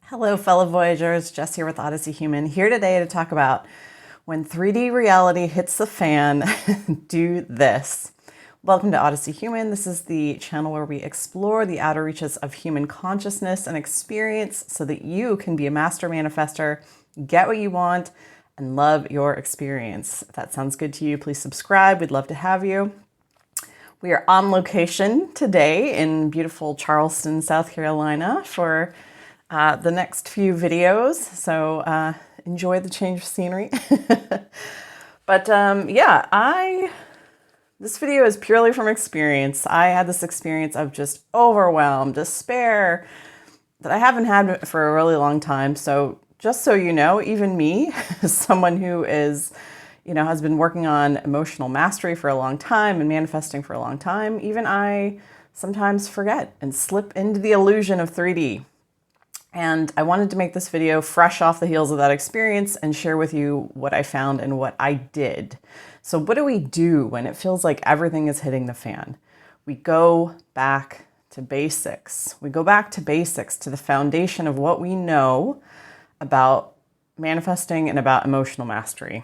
Hello, fellow Voyagers. Jess here with Odyssey Human, here today to talk about when 3D reality hits the fan, do this. Welcome to Odyssey Human. This is the channel where we explore the outer reaches of human consciousness and experience so that you can be a master manifester, get what you want, and love your experience. If that sounds good to you, please subscribe. We'd love to have you. We are on location today in beautiful Charleston, South Carolina for the next few videos, so enjoy the change of scenery. But this video is purely from experience. I had this experience of just overwhelm, despair that I haven't had for a really long time. So just so you know, even me, as someone who is, has been working on emotional mastery for a long time and manifesting for a long time, even I sometimes forget and slip into the illusion of 3D. And I wanted to make this video fresh off the heels of that experience and share with you what I found and what I did. So what do we do when it feels like everything is hitting the fan? We go back to basics. We go back to basics, to the foundation of what we know about manifesting and about emotional mastery.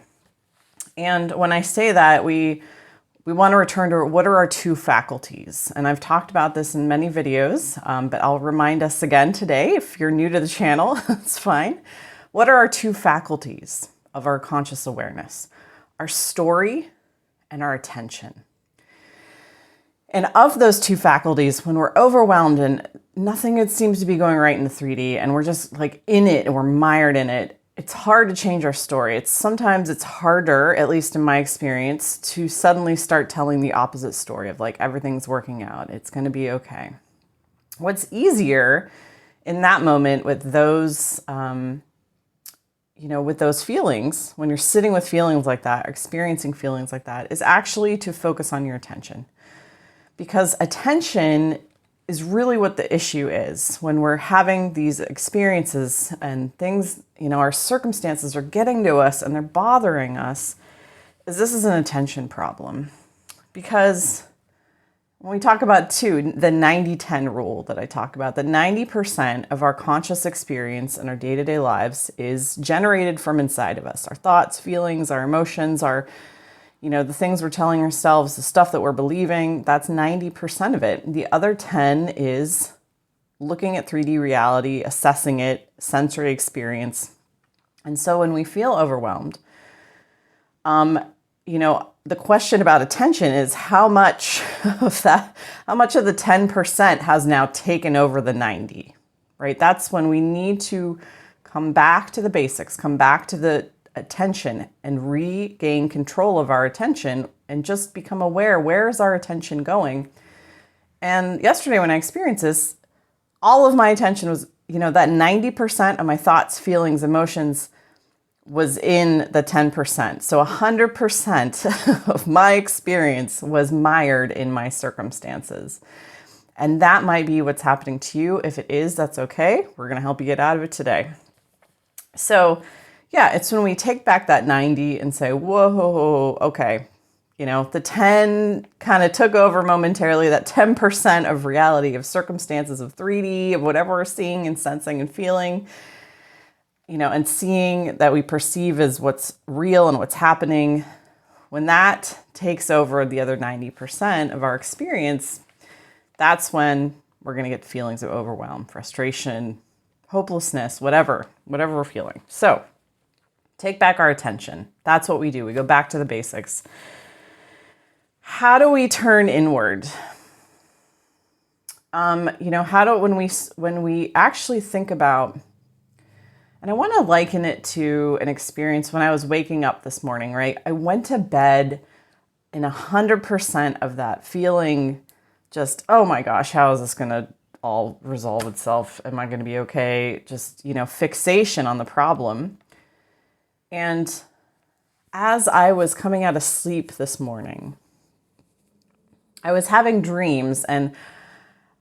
And when I say that, we want to return to what are our two faculties. And I've talked about this in many videos, but I'll remind us again today. If you're new to the channel, that's fine. What are our two faculties of our conscious awareness? Our story and our attention. And of those two faculties, when we're overwhelmed and nothing seems to be going right in the 3D and we're just like in it and we're mired in it, it's hard to change our story. Sometimes it's harder, at least in my experience, to suddenly start telling the opposite story of like everything's working out, it's going to be okay. What's easier in that moment with those, with those feelings, when you're sitting with feelings like that, experiencing feelings like that, is actually to focus on your attention. Because attention is really what the issue is when we're having these experiences and things, our circumstances are getting to us and they're bothering us, is this is an attention problem. Because when we talk about the 90-10 rule that I talk about, that 90% of our conscious experience in our day-to-day lives is generated from inside of us. Our thoughts, feelings, our emotions, the things we're telling ourselves, the stuff that we're believing, that's 90% of it. The other 10 is looking at 3D reality, assessing it, sensory experience. And so when we feel overwhelmed, the question about attention is how much of the 10% has now taken over the 90, right? That's when we need to come back to the basics, come back to the attention and regain control of our attention and just become aware, where is our attention going? And yesterday when I experienced this, all of my attention was, that 90% of my thoughts, feelings, emotions was in the 10%. So 100% of my experience was mired in my circumstances. And that might be what's happening to you. If it is, that's okay. We're going to help you get out of it today. So yeah, it's when we take back that 90 and say, whoa, okay. The 10 kind of took over momentarily, that 10% of reality, of circumstances, of 3D, of whatever we're seeing and sensing and feeling, and seeing that we perceive as what's real and what's happening. When that takes over the other 90% of our experience, that's when we're going to get feelings of overwhelm, frustration, hopelessness, whatever we're feeling. So take back our attention. That's what we do. We go back to the basics. How do we turn inward? When we actually think about, and I want to liken it to an experience when I was waking up this morning, right? I went to bed in 100% of that feeling just, oh my gosh, how is this going to all resolve itself? Am I going to be okay? Just, fixation on the problem. And as I was coming out of sleep this morning, I was having dreams, and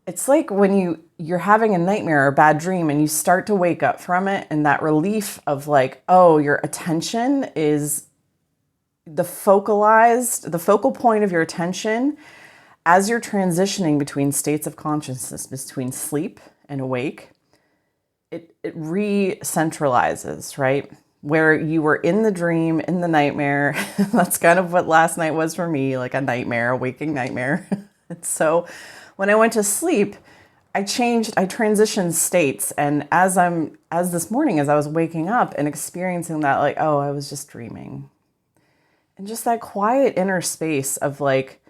it's like when you're having a nightmare or a bad dream and you start to wake up from it, and that relief of like, oh, your attention is the focal point of your attention as you're transitioning between states of consciousness, between sleep and awake, it re-centralizes, right? Where you were in the dream, in the nightmare. That's kind of what last night was for me, like a nightmare, a waking nightmare. And so when I went to sleep, I transitioned states. And as this morning, as I was waking up and experiencing that, like, oh, I was just dreaming. And just that quiet inner space of like,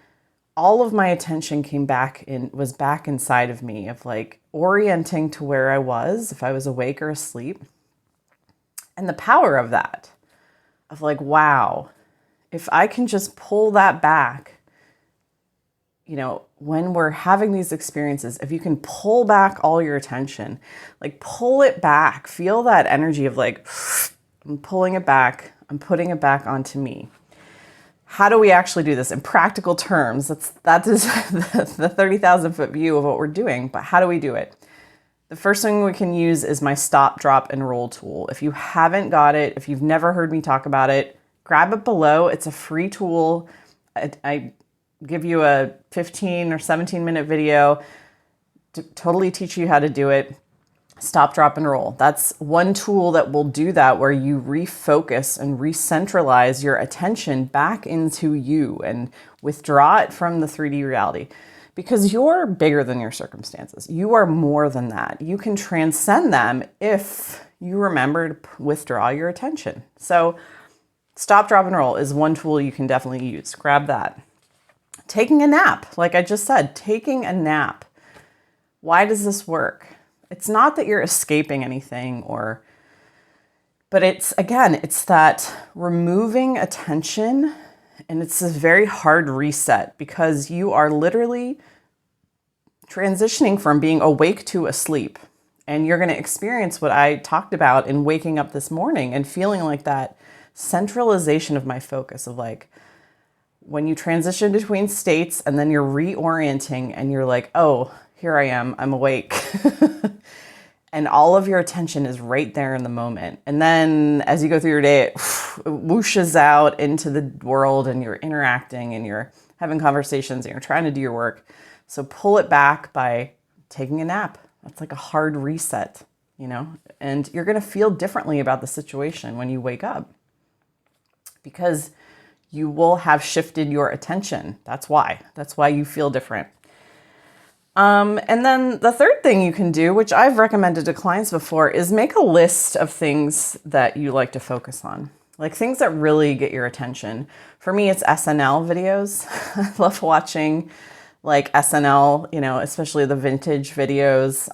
all of my attention was back inside of me, of like orienting to where I was, if I was awake or asleep. And the power of that, of like, wow, if I can just pull that back, when we're having these experiences, if you can pull back all your attention, like pull it back, feel that energy of like, I'm pulling it back, I'm putting it back onto me. How do we actually do this in practical terms? That is the 30,000 foot view of what we're doing, but how do we do it? The first thing we can use is my stop, drop, and roll tool. If you haven't got it, if you've never heard me talk about it, grab it below. It's a free tool. I give you a 15 or 17-minute video to totally teach you how to do it. Stop, drop, and roll. That's one tool that will do that, where you refocus and recentralize your attention back into you and withdraw it from the 3D reality. Because you're bigger than your circumstances. You are more than that. You can transcend them if you remember to withdraw your attention. So stop, drop, and roll is one tool you can definitely use. Grab that. Taking a nap, like I just said, taking a nap. Why does this work? It's not that you're escaping anything but it's that removing attention, and it's a very hard reset, because you are literally transitioning from being awake to asleep. And you're going to experience what I talked about in waking up this morning and feeling like that centralization of my focus, of like, when you transition between states and then you're reorienting and you're like, oh, here I am, I'm awake. And all of your attention is right there in the moment. And then as you go through your day, it whooshes out into the world, and you're interacting and you're having conversations and you're trying to do your work. So pull it back by taking a nap. That's like a hard reset, and you're going to feel differently about the situation when you wake up, because you will have shifted your attention. That's why you feel different. And then the third thing you can do, which I've recommended to clients before, is make a list of things that you like to focus on, like things that really get your attention. For me, it's SNL videos. I love watching like SNL, especially the vintage videos,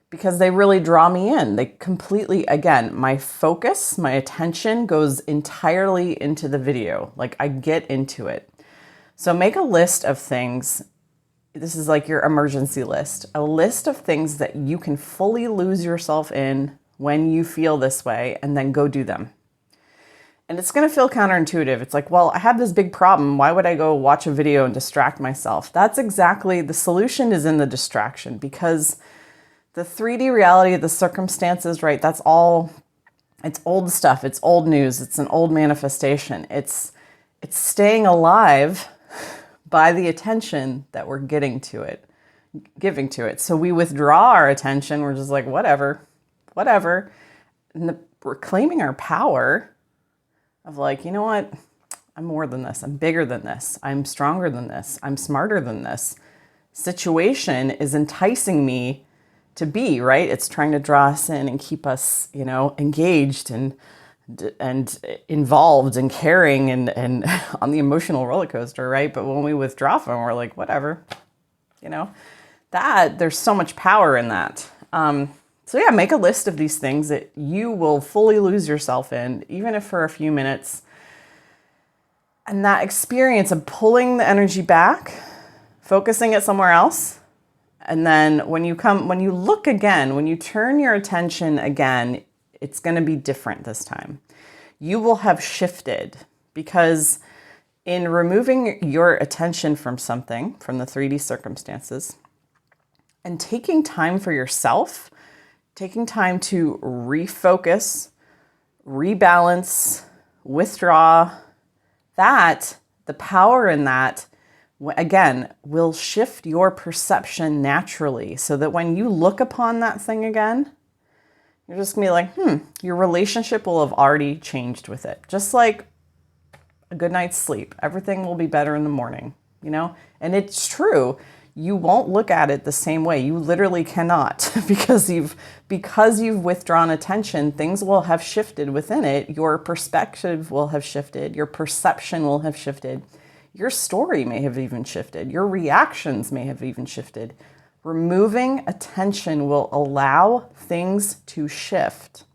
because they really draw me in. They completely, again, my focus, my attention goes entirely into the video. Like I get into it. So make a list of things. This is like your emergency list, a list of things that you can fully lose yourself in when you feel this way, and then go do them. And it's going to feel counterintuitive. It's like, well, I have this big problem. Why would I go watch a video and distract myself? That's exactly, the solution is in the distraction, because the 3D reality of the circumstances, right? That's all, it's old stuff. It's old news. It's an old manifestation. It's staying alive by the attention that we're giving to it. So we withdraw our attention. We're just like, whatever. And we're claiming our power of like, you know what? I'm more than this. I'm bigger than this. I'm stronger than this. I'm smarter than this. Situation is enticing me to be, right? It's trying to draw us in and keep us, engaged and involved and caring and on the emotional roller coaster, right? But when we withdraw from it, we're like, whatever, that there's so much power in that. So yeah, make a list of these things that you will fully lose yourself in, even if for a few minutes. And that experience of pulling the energy back, focusing it somewhere else. And then when you look again, when you turn your attention again, it's going to be different this time. You will have shifted, because in removing your attention from something, from the 3D circumstances, and taking time for yourself, taking time to refocus, rebalance, withdraw, the power in that, again, will shift your perception naturally, so that when you look upon that thing again, You're just gonna be like, your relationship will have already changed with it. Just like a good night's sleep. Everything will be better in the morning, you know? And it's true. You won't look at it the same way. You literally cannot because you've withdrawn attention, things will have shifted within it. Your perspective will have shifted. Your perception will have shifted. Your story may have even shifted. Your reactions may have even shifted. Removing attention will allow things to shift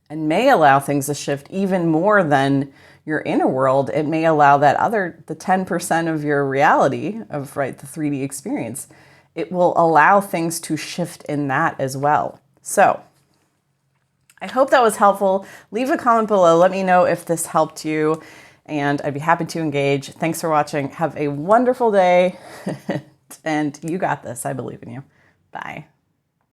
and may allow things to shift even more than your inner world. It may allow the 10% of your reality of, the 3D experience, it will allow things to shift in that as well. So I hope that was helpful. Leave a comment below. Let me know if this helped you, and I'd be happy to engage. Thanks for watching. Have a wonderful day, and you got this. I believe in you. Bye.